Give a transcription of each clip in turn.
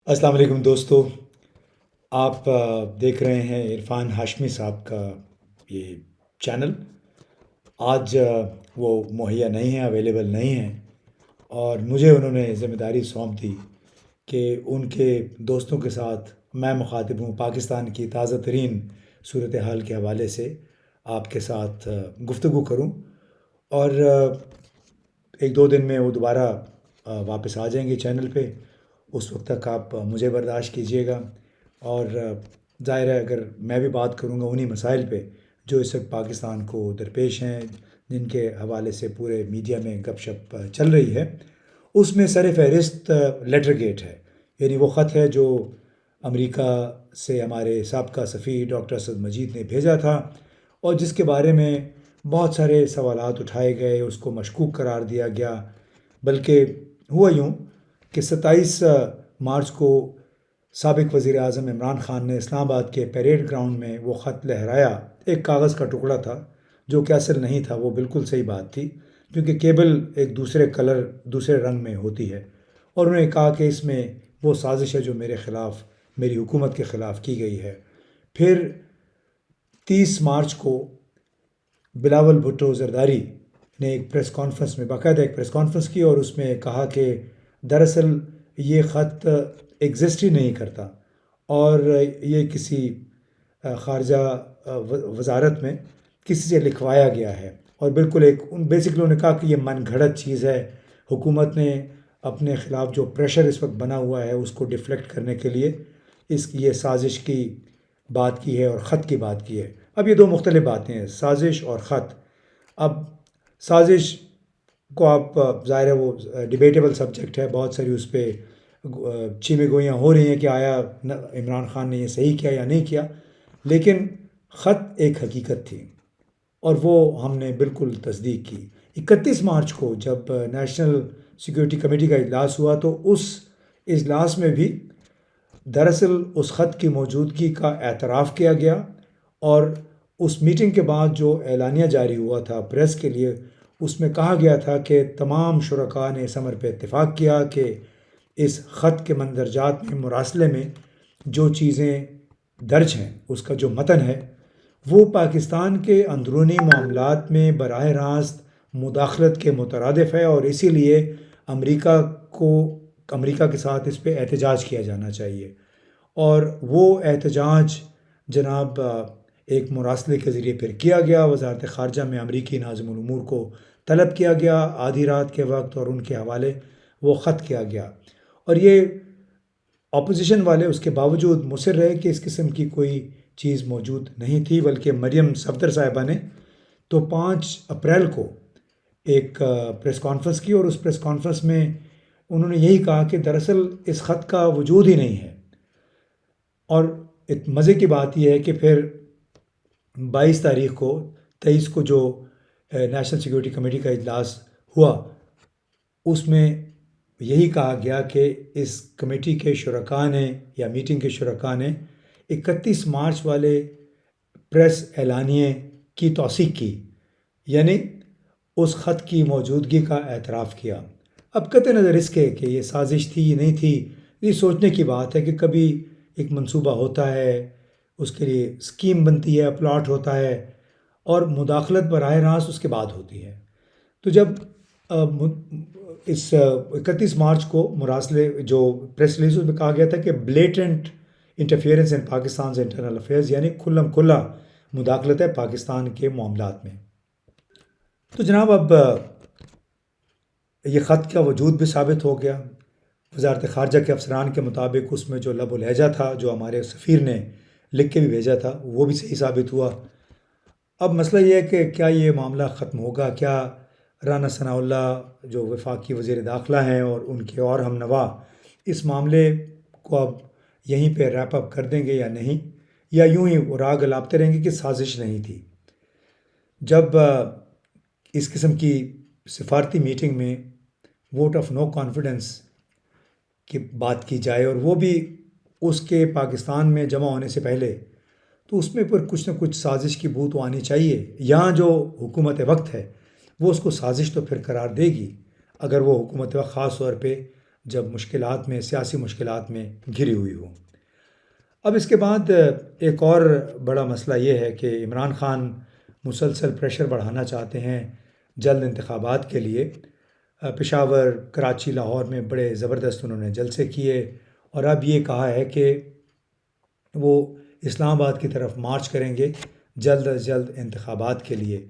السلام علیکم دوستو، آپ دیکھ رہے ہیں عرفان ہاشمی صاحب کا یہ چینل۔ آج وہ مہیا نہیں ہیں، اویلیبل نہیں ہیں، اور مجھے انہوں نے ذمہ داری سونپ دی کہ ان کے دوستوں کے ساتھ میں مخاطب ہوں پاکستان کی تازہ ترین صورتحال کے حوالے سے آپ کے ساتھ گفتگو کروں، اور ایک دو دن میں وہ دوبارہ واپس آ جائیں گے چینل پہ۔ اس وقت تک آپ مجھے برداشت کیجیے گا، اور ظاہر ہے اگر میں بھی بات کروں گا انہی مسائل پہ جو اس وقت پاکستان کو درپیش ہیں، جن کے حوالے سے پورے میڈیا میں گپ شپ چل رہی ہے، اس میں سر فہرست لیٹر گیٹ ہے، یعنی وہ خط ہے جو امریکہ سے ہمارے سابقہ سفیر ڈاکٹر اسد مجید نے بھیجا تھا، اور جس کے بارے میں بہت سارے سوالات اٹھائے گئے، اس کو مشکوک قرار دیا گیا۔ بلکہ ہوا یوں کہ 27 مارچ کو سابق وزیر اعظم عمران خان نے اسلام آباد کے پیریڈ گراؤنڈ میں وہ خط لہرایا۔ ایک کاغذ کا ٹکڑا تھا جو کہ اصل نہیں تھا، وہ بالکل صحیح بات تھی، کیونکہ کیبل ایک دوسرے کلر دوسرے رنگ میں ہوتی ہے، اور انہوں نے کہا کہ اس میں وہ سازش ہے جو میرے خلاف، میری حکومت کے خلاف کی گئی ہے۔ پھر 30 مارچ کو بلاول بھٹو زرداری نے ایک پریس کانفرنس میں باقاعدہ ایک پریس کانفرنس کی، اور اس میں کہا کہ دراصل یہ خط ایگزسٹ ہی نہیں کرتا، اور یہ کسی خارجہ وزارت میں کسی سے لکھوایا گیا ہے، اور بالکل ایک بیسکلی انہوں نے کہا کہ یہ من گھڑت چیز ہے۔ حکومت نے اپنے خلاف جو پریشر اس وقت بنا ہوا ہے اس کو ڈیفلیکٹ کرنے کے لیے یہ سازش کی بات کی ہے اور خط کی بات کی ہے۔ اب یہ دو مختلف باتیں ہیں، سازش اور خط۔ اب سازش کو آپ ظاہر ہے وہ ڈیبیٹیبل سبجیکٹ ہے، بہت ساری اس پہ چیمیں گوئیاں ہو رہی ہیں کہ آیا عمران خان نے یہ صحیح کیا یا نہیں کیا، لیکن خط ایک حقیقت تھی، اور وہ ہم نے بالکل تصدیق کی۔ 31 مارچ کو جب نیشنل سیکورٹی کمیٹی کا اجلاس ہوا تو اس اجلاس میں بھی دراصل اس خط کی موجودگی کا اعتراف کیا گیا، اور اس میٹنگ کے بعد جو اعلانیہ جاری ہوا تھا پریس کے لیے، اس میں کہا گیا تھا کہ تمام شرکاء نے اس امر پہ اتفاق کیا کہ اس خط کے مندرجات میں مراسلے میں جو چیزیں درج ہیں، اس کا جو متن ہے وہ پاکستان کے اندرونی معاملات میں براہ راست مداخلت کے مترادف ہے، اور اسی لیے امریکہ کے ساتھ اس پہ احتجاج کیا جانا چاہیے۔ اور وہ احتجاج جناب ایک مراسلے کے ذریعے پھر کیا گیا، وزارت خارجہ میں امریکی ناظم الامور کو طلب کیا گیا آدھی رات کے وقت، اور ان کے حوالے وہ خط کیا گیا، اور یہ اپوزیشن والے اس کے باوجود مصر رہے کہ اس قسم کی کوئی چیز موجود نہیں تھی، بلکہ مریم صفدر صاحبہ نے تو 5 اپریل کو ایک پریس کانفرنس کی، اور اس پریس کانفرنس میں انہوں نے یہی کہا کہ دراصل اس خط کا وجود ہی نہیں ہے۔ اور مزے کی بات یہ ہے کہ پھر 22 تاریخ کو 23 کو جو نیشنل سیکورٹی کمیٹی کا اجلاس ہوا، اس میں یہی کہا گیا کہ اس کمیٹی کے شرکاء نے یا میٹنگ کے شرکاء نے 31 مارچ والے پریس اعلانیے کی توثیق کی، یعنی اس خط کی موجودگی کا اعتراف کیا۔ اب قطع نظر اس کے کہ یہ سازش تھی یا نہیں تھی، یہ سوچنے کی بات ہے کہ کبھی ایک منصوبہ ہوتا ہے، اس کے لیے اسکیم بنتی ہے، پلاٹ ہوتا ہے، اور مداخلت براہ راست اس کے بعد ہوتی ہے۔ تو جب اس 31 مارچ کو مراسلے جو پریس ریلیز میں کہا گیا تھا کہ blatant interference in Pakistan internal affairs, یعنی کھلم کھلا مداخلت ہے پاکستان کے معاملات میں۔ تو جناب اب یہ خط کا وجود بھی ثابت ہو گیا، وزارت خارجہ کے افسران کے مطابق اس میں جو لب و لہجہ تھا جو ہمارے سفیر نے لکھ کے بھی بھیجا تھا وہ بھی صحیح ثابت ہوا۔ اب مسئلہ یہ ہے کہ کیا یہ معاملہ ختم ہوگا، کیا رانا ثناء اللہ جو وفاقی وزیر داخلہ ہیں اور ان کے اور ہم نوا اس معاملے کو اب یہیں پہ ریپ اپ کر دیں گے یا نہیں، یا یوں ہی راگ الاپتے رہیں گے کہ سازش نہیں تھی۔ جب اس قسم کی سفارتی میٹنگ میں ووٹ آف نو کانفیڈنس کی بات کی جائے، اور وہ بھی اس کے پاکستان میں جمع ہونے سے پہلے، تو اس میں پر کچھ نہ کچھ سازش کی بو تو آنی چاہیے۔ یہاں جو حکومت وقت ہے وہ اس کو سازش تو پھر قرار دے گی، اگر وہ حکومت وقت خاص طور پہ جب مشکلات میں، سیاسی مشکلات میں گھری ہوئی ہو۔ اب اس کے بعد ایک اور بڑا مسئلہ یہ ہے کہ عمران خان مسلسل پریشر بڑھانا چاہتے ہیں جلد انتخابات کے لیے۔ پشاور، کراچی، لاہور میں بڑے زبردست انہوں نے جلسے کیے، اور اب یہ کہا ہے کہ وہ اسلام آباد کی طرف مارچ کریں گے جلد از جلد انتخابات کے لیے۔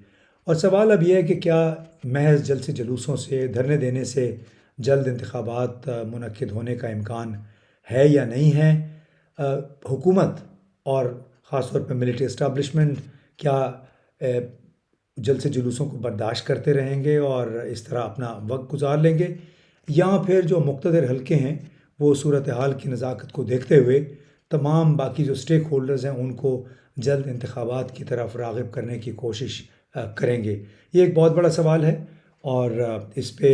اور سوال اب یہ ہے کہ کیا محض جلسے جلوسوں سے، دھرنے دینے سے جلد انتخابات منعقد ہونے کا امکان ہے یا نہیں ہے؟ حکومت اور خاص طور پہ ملٹری اسٹیبلشمنٹ کیا جلسے جلوسوں کو برداشت کرتے رہیں گے اور اس طرح اپنا وقت گزار لیں گے، یا پھر جو مقتدر حلقے ہیں وہ صورتحال کی نزاکت کو دیکھتے ہوئے تمام باقی جو سٹیک ہولڈرز ہیں ان کو جلد انتخابات کی طرف راغب کرنے کی کوشش کریں گے؟ یہ ایک بہت بڑا سوال ہے، اور اس پہ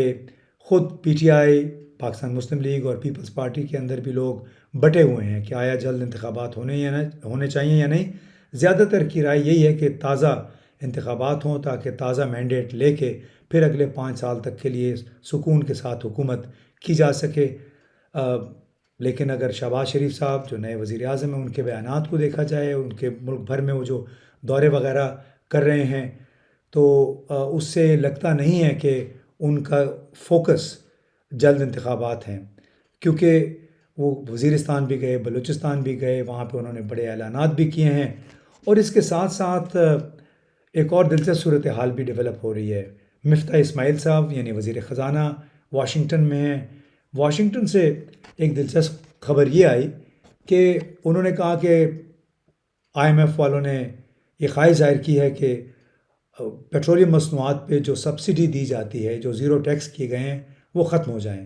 خود P T I, Pakistan Muslim league اور پیپلز پارٹی کے اندر بھی لوگ بٹے ہوئے ہیں کہ آیا جلد انتخابات ہونے چاہیے یا نہیں۔ زیادہ تر کی رائے یہی ہے کہ تازہ انتخابات ہوں تاکہ تازہ مینڈیٹ لے کے پھر اگلے 5 سال تک کے لیے سکون کے ساتھ حکومت کی جا سکے۔ لیکن اگر شہباز شریف صاحب جو نئے وزیر اعظم ہیں، ان کے بیانات کو دیکھا جائے، ان کے ملک بھر میں وہ جو دورے وغیرہ کر رہے ہیں، تو اس سے لگتا نہیں ہے کہ ان کا فوکس جلد انتخابات ہیں، کیونکہ وہ وزیرستان بھی گئے، بلوچستان بھی گئے، وہاں پہ انہوں نے بڑے اعلانات بھی کیے ہیں، اور اس کے ساتھ ساتھ ایک اور دلچسپ صورتحال بھی ڈیولپ ہو رہی ہے۔ مفتاح اسماعیل صاحب یعنی وزیر خزانہ واشنگٹن میں ہیں۔ واشنگٹن سے ایک دلچسپ خبر یہ آئی کہ انہوں نے کہا کہ آئی ایم ایف والوں نے یہ خواہش ظاہر کی ہے کہ پیٹرولیم مصنوعات پہ جو سبسڈی دی جاتی ہے، جو زیرو ٹیکس کیے گئے ہیں، وہ ختم ہو جائیں،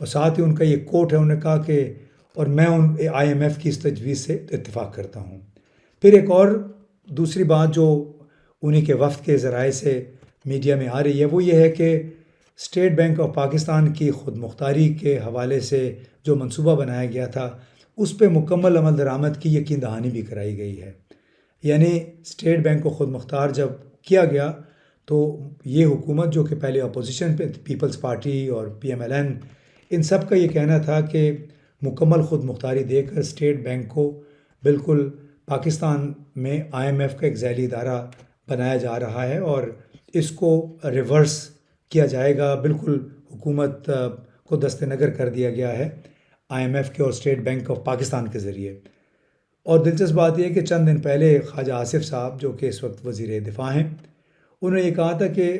اور ساتھ ہی ان کا یہ کوٹ ہے، انہوں نے کہا کہ اور میں آئی ایم ایف کی اس تجویز سے اتفاق کرتا ہوں۔ پھر ایک اور دوسری بات جو انہی کے وفد کے ذرائع سے میڈیا میں آ رہی ہے، وہ یہ ہے کہ اسٹیٹ بینک آف پاکستان کی خود مختاری کے حوالے سے جو منصوبہ بنایا گیا تھا، اس پہ مکمل عمل درآمد کی یقین دہانی بھی کرائی گئی ہے۔ یعنی اسٹیٹ بینک کو خود مختار جب کیا گیا تو یہ حکومت جو کہ پہلے اپوزیشن پہ، پیپلز پارٹی اور پی ایم ایل این، ان سب کا یہ کہنا تھا کہ مکمل خود مختاری دے کر اسٹیٹ بینک کو بالکل پاکستان میں آئی ایم ایف کا ایک ذیلی ادارہ بنایا جا رہا ہے، اور اس کو ریورس کیا جائے گا، بالکل حکومت کو دست نگر کر دیا گیا ہے آئی ایم ایف کے اور اسٹیٹ بینک آف پاکستان کے ذریعے۔ اور دلچسپ بات یہ ہے کہ چند دن پہلے خواجہ آصف صاحب جو کہ اس وقت وزیر دفاع ہیں، انہوں نے یہ کہا تھا کہ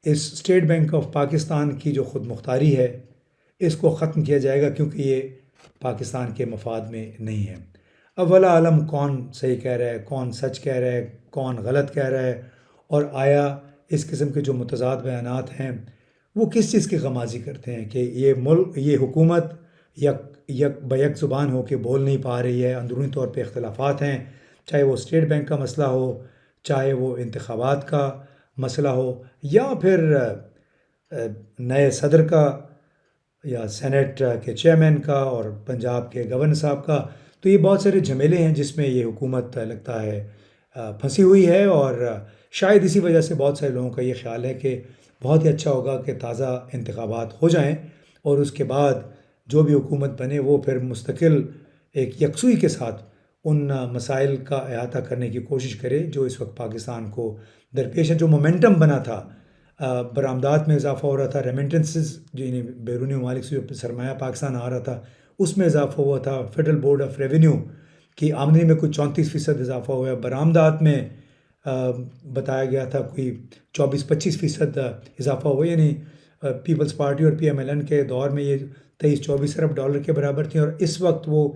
اس اسٹیٹ بینک آف پاکستان کی جو خود مختاری ہے اس کو ختم کیا جائے گا، کیونکہ یہ پاکستان کے مفاد میں نہیں ہے۔ اب ولا عالم کون صحیح کہہ رہا ہے، کون سچ کہہ رہا ہے، کون غلط کہہ رہا ہے، اور آیا اس قسم کے جو متضاد بیانات ہیں وہ کس چیز کی غمازی کرتے ہیں کہ یہ حکومت یک بیک زبان ہو کے بول نہیں پا رہی ہے، اندرونی طور پہ اختلافات ہیں، چاہے وہ اسٹیٹ بینک کا مسئلہ ہو، چاہے وہ انتخابات کا مسئلہ ہو، یا پھر نئے صدر کا یا سینٹ کے چیئرمین کا اور پنجاب کے گورنر صاحب کا۔ تو یہ بہت سارے جھمیلے ہیں جس میں یہ حکومت لگتا ہے پھنسی ہوئی ہے، اور شاید اسی وجہ سے بہت سارے لوگوں کا یہ خیال ہے کہ بہت ہی اچھا ہوگا کہ تازہ انتخابات ہو جائیں، اور اس کے بعد جو بھی حکومت بنے وہ پھر مستقل ایک یکسوئی کے ساتھ ان مسائل کا احاطہ کرنے کی کوشش کرے جو اس وقت پاکستان کو درپیش ہے۔ جو مومنٹم بنا تھا، برآمدات میں اضافہ ہو رہا تھا، ریمنٹنسز یعنی بیرونی ممالک سے جو سرمایہ پاکستان آ رہا تھا اس میں اضافہ ہوا تھا، فیڈرل بورڈ آف ریونیو کی آمدنی میں کوئی 34% اضافہ ہوا ہے، برآمدات میں بتایا گیا تھا کوئی 24-25% اضافہ ہوا، یعنی پیپلز پارٹی اور پی ایم ایل این کے دور میں یہ 23-24 ارب ڈالر کے برابر تھیں، اور اس وقت وہ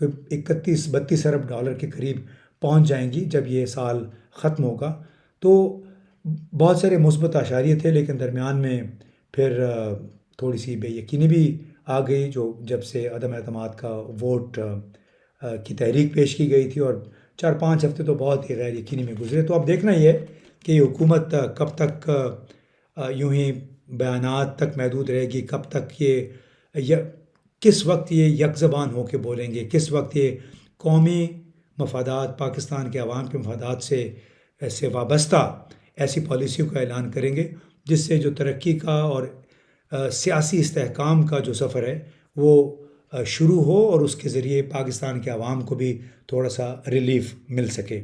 31-32 ارب ڈالر کے قریب پہنچ جائیں گی جب یہ سال ختم ہوگا۔ تو بہت سارے مثبت اشاریے تھے، لیکن درمیان میں پھر تھوڑی سی بے یقینی بھی آ گئی، جو جب سے عدم اعتماد کا ووٹ کی تحریک پیش کی گئی تھی، اور 4-5 ہفتے تو بہت ہی غیر یقینی میں گزرے۔ تو اب دیکھنا یہ ہے کہ یہ حکومت کب تک یوں ہی بیانات تک محدود رہے گی، کب تک یہ کس وقت یہ یک زبان ہو کے بولیں گے، کس وقت یہ قومی مفادات، پاکستان کے عوام کے مفادات سے وابستہ ایسی پالیسیوں کا اعلان کریں گے جس سے جو ترقی کا اور سیاسی استحکام کا جو سفر ہے وہ شروع ہو اور اس کے ذریعے پاکستان کے عوام کو بھی تھوڑا سا ریلیف مل سکے.